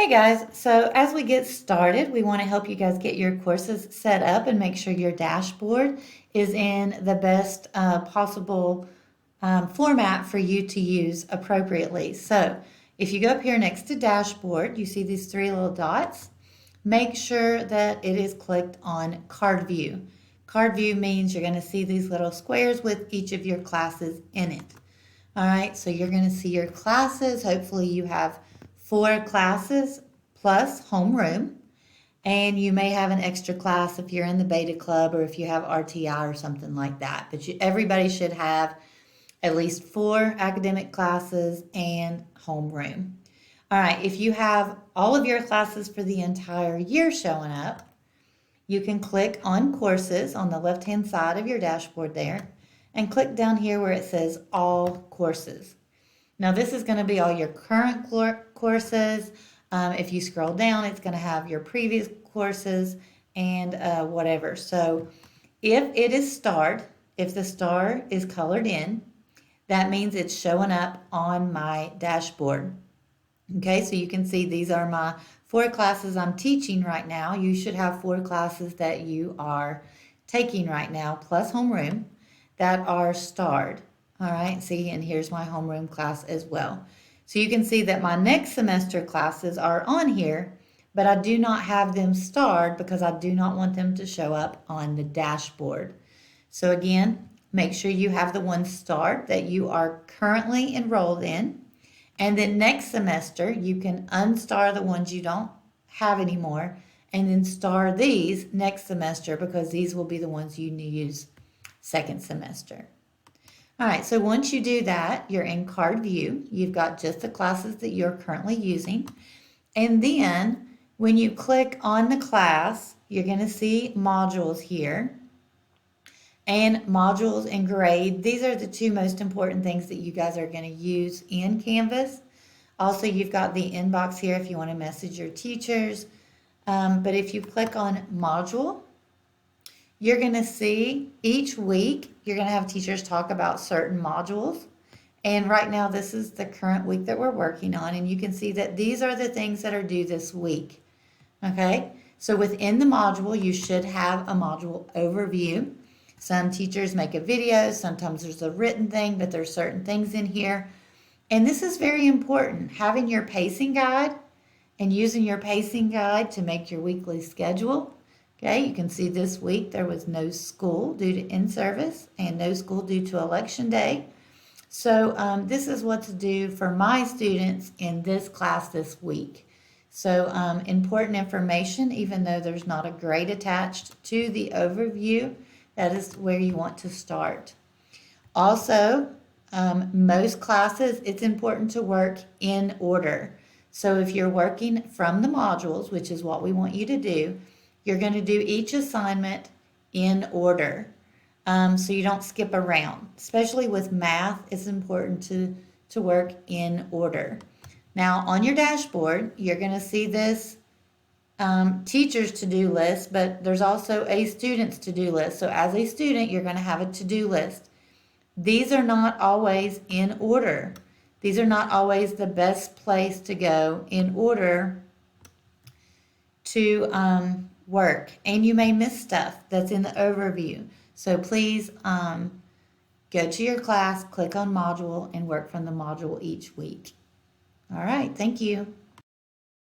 Hey guys, so as we get started, we want to help you guys get your courses set up and make sure your dashboard is in the best possible format for you to use appropriately. So if you go up here next to dashboard, you see these three little dots. Make sure that it is clicked on card view. Card view means you're going to see these little squares with each of your classes in it. All right, so you're going to see your classes. Hopefully you have 4 classes plus homeroom, and you may have an extra class if you're in the beta club or if you have RTI or something like that. But everybody should have at least 4 academic classes and homeroom. All right, if you have all of your classes for the entire year showing up, you can click on courses on the left-hand side of your dashboard there and click down here where it says all courses. Now this is going to be all your current courses. If you scroll down, it's going to have your previous courses and whatever. So if it is starred, if the star is colored in, that means it's showing up on my dashboard. Okay, so you can see these are my 4 classes I'm teaching right now. You should have 4 classes that you are taking right now, plus homeroom, that are starred. All right, see, and here's my homeroom class as well. So you can see that my next semester classes are on here, but I do not have them starred because I do not want them to show up on the dashboard. So again, make sure you have the ones starred that you are currently enrolled in. And then next semester, you can unstar the ones you don't have anymore and then star these next semester because these will be the ones you use second semester. All right, so once you do that, you're in card view. You've got just the classes that you're currently using. And then when you click on the class, you're going to see modules here. And modules and grade, these are the 2 most important things that you guys are going to use in Canvas. Also, you've got the inbox here if you want to message your teachers. But if you click on module, you're going to see each week, you're going to have teachers talk about certain modules. And right now, this is the current week that we're working on. And you can see that these are the things that are due this week. Okay, so within the module, you should have a module overview. Some teachers make a video, sometimes there's a written thing, but there's certain things in here. And this is very important, having your pacing guide and using your pacing guide to make your weekly schedule. Okay, you can see this week there was no school due to in-service and no school due to election day. So this is what to do for my students in this class this week. So important information, even though there's not a grade attached to the overview, that is where you want to start. Also, most classes, it's important to work in order. So if you're working from the modules, which is what we want you to do, you're going to do each assignment in order so you don't skip around. Especially with math, it's important to work in order. Now, on your dashboard, you're going to see this teacher's to-do list, but there's also a student's to-do list. So as a student, you're going to have a to-do list. These are not always in order. These are not always the best place to go in order to work. And you may miss stuff that's in the overview. So please go to your class, click on module, and work from the module each week. All right, thank you.